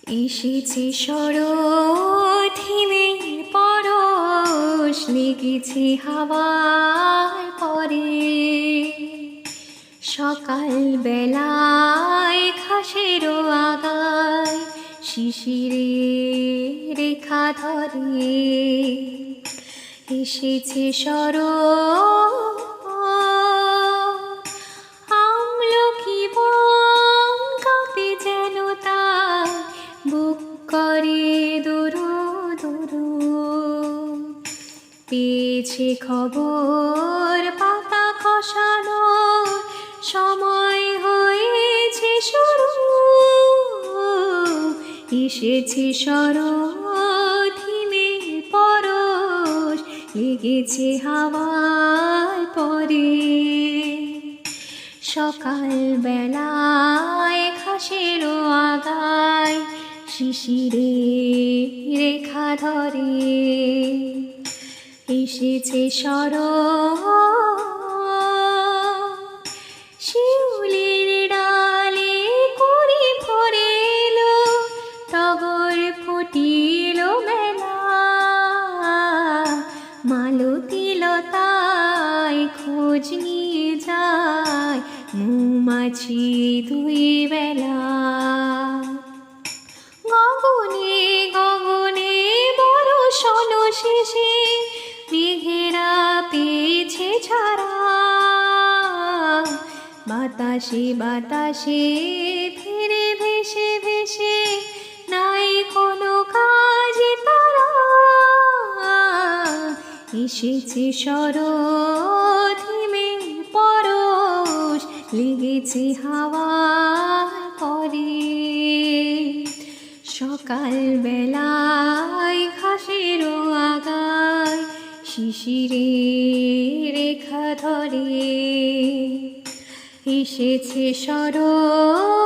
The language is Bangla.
এসেছে শরৎ হিমের পরশ, লেগেছে হাওয়ার পরে। সকাল বেলায় ঘাসের আগায় শিশিরে রেখা ধরে। এসেছে শরৎ, আমলকি বন কাঁপে যেন তার, বুক করে দুরু দুরু। পেয়েছে খবর পাতা খসানো, সময় হয়েছে শুরু। এসেছে শরৎ হিমের পরশ, লেগেছে হাওয়ার পরে। সকাল বেলায় ঘাসের আগায় শিশিরে রেখা ধরে। এসেছে শরৎ, শিউলির ডালে কুড়ি ভরে এলো, টগর ফুটিল মেলা। মালতী লতায় খোঁজ নিয়ে যায় মৌমাছি দুই বেলা। গগনে গগনে বরষণ শেষে মেঘেরা পেয়েছে ছাড়া। বাতাসে বাতাসে ফিরে ভেসে ভেসে নাই কোনো কাজে তারা। এসেছে শরৎ হিমের পরশ, লেগেছে হাওয়ার পরে। সকাল বেলায় ঘাসের আগায় শিশিরে রেখা ধরে। এসেছে শরৎ।